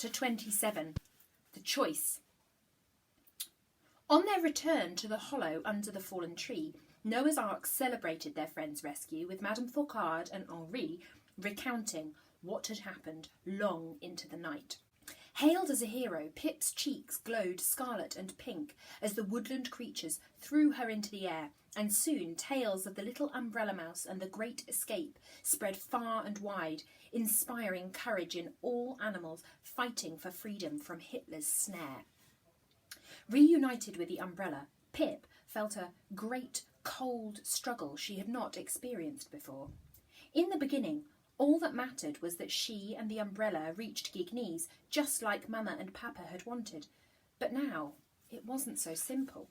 Chapter 27. The Choice. On their return to the hollow under the fallen tree, Noah's Ark celebrated their friend's rescue with Madame Fargher and Henri recounting what had happened long into the night. Hailed as a hero, Pip's cheeks glowed scarlet and pink as the woodland creatures threw her into the air, and soon tales of the little umbrella mouse and the great escape spread far and wide, inspiring courage in all animals fighting for freedom from Hitler's snare. Reunited with the umbrella, Pip felt a great cold struggle she had not experienced before. In the beginning, all that mattered was that she and the umbrella reached Gignees, just like Mama and Papa had wanted. But now, it wasn't so simple.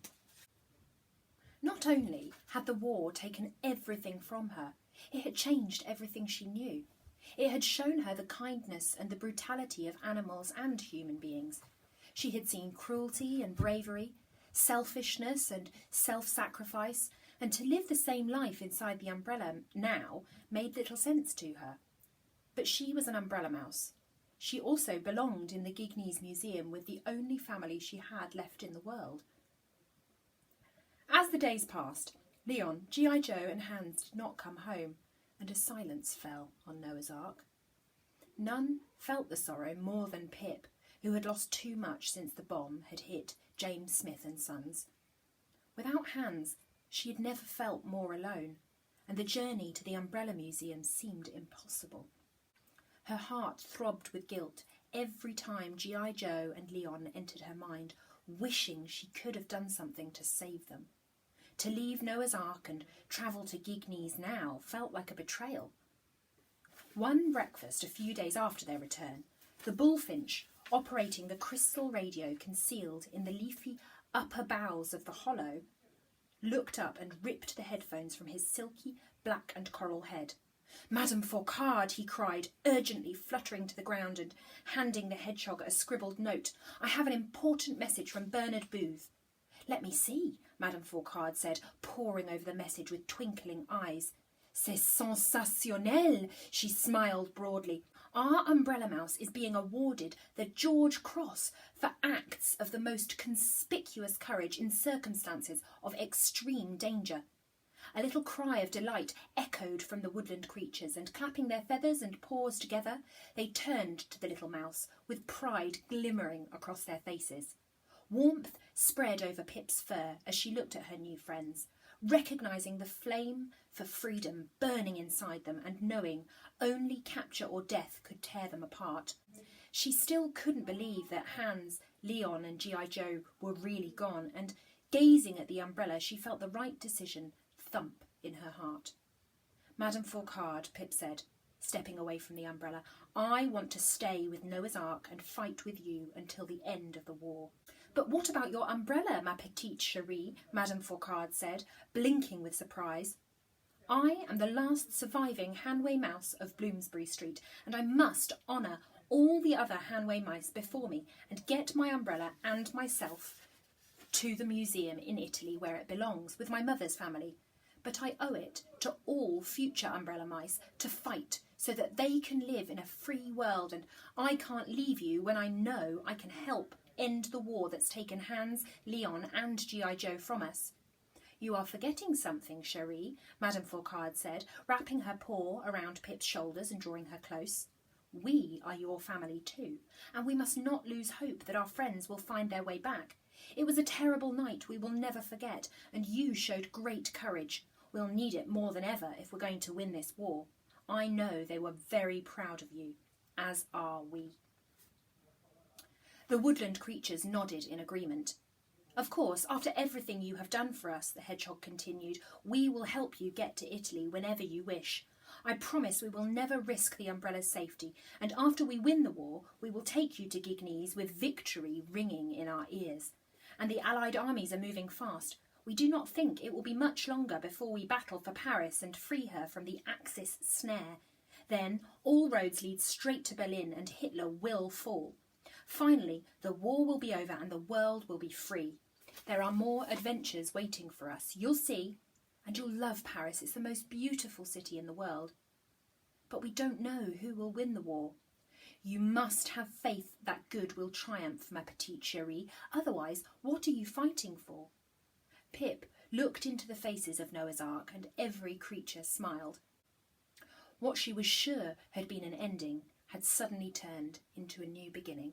Not only had the war taken everything from her, it had changed everything she knew. It had shown her the kindness and the brutality of animals and human beings. She had seen cruelty and bravery, selfishness and self-sacrifice, and to live the same life inside the umbrella now made little sense to her. But she was an umbrella mouse. She also belonged in the Gignees Museum with the only family she had left in the world. As the days passed, Leon, G.I. Joe and Hans did not come home, and a silence fell on Noah's Ark. None felt the sorrow more than Pip, who had lost too much since the bomb had hit James Smith and Sons. Without Hans, she had never felt more alone, and the journey to the Umbrella Museum seemed impossible. Her heart throbbed with guilt every time G.I. Joe and Leon entered her mind, wishing she could have done something to save them. To leave Noah's Ark and travel to Gignees now felt like a betrayal. One breakfast a few days after their return, the bullfinch, operating the crystal radio concealed in the leafy upper boughs of the hollow, looked up and ripped the headphones from his silky black and coral head. "Madame Fargher," he cried, urgently fluttering to the ground and handing the hedgehog a scribbled note. "I have an important message from Bernard Booth." "Let me see," Madame Fargher said, poring over the message with twinkling eyes. "C'est sensationnel," she smiled broadly. "Our umbrella mouse is being awarded the George Cross for acts of the most conspicuous courage in circumstances of extreme danger." A little cry of delight echoed from the woodland creatures, and clapping their feathers and paws together, they turned to the little mouse, with pride glimmering across their faces. Warmth spread over Pip's fur as she looked at her new friends, recognising the flame for freedom burning inside them and knowing only capture or death could tear them apart. She still couldn't believe that Hans, Leon and G.I. Joe were really gone, and gazing at the umbrella she felt the right decision thump in her heart. "Madame Fargher," Pip said, stepping away from the umbrella, "I want to stay with Noah's Ark and fight with you until the end of the war." "But what about your umbrella, ma petite chérie?" Madame Fargher said, blinking with surprise. "I am the last surviving Hanway mouse of Bloomsbury Street, and I must honour all the other Hanway mice before me and get my umbrella and myself to the museum in Italy where it belongs, with my mother's family. But I owe it to all future umbrella mice to fight so that they can live in a free world, and I can't leave you when I know I can help end the war that's taken Hans, Leon and G.I. Joe from us." "You are forgetting something, chérie," Madame Fargher said, wrapping her paw around Pip's shoulders and drawing her close. "We are your family too, and we must not lose hope that our friends will find their way back. It was a terrible night we will never forget, and you showed great courage. We'll need it more than ever if we're going to win this war. I know they were very proud of you, as are we." The woodland creatures nodded in agreement. "Of course, after everything you have done for us," the hedgehog continued, "we will help you get to Italy whenever you wish. I promise we will never risk the umbrella's safety, and after we win the war, we will take you to Gignees with victory ringing in our ears. And the Allied armies are moving fast. We do not think it will be much longer before we battle for Paris and free her from the Axis snare. Then all roads lead straight to Berlin and Hitler will fall. Finally, the war will be over and the world will be free. There are more adventures waiting for us. You'll see. And you'll love Paris. It's the most beautiful city in the world. But we don't know who will win the war. You must have faith that good will triumph, ma petite chérie. Otherwise, what are you fighting for? Pip looked into the faces of Noah's Ark, and every creature smiled. What she was sure had been an ending had suddenly turned into a new beginning.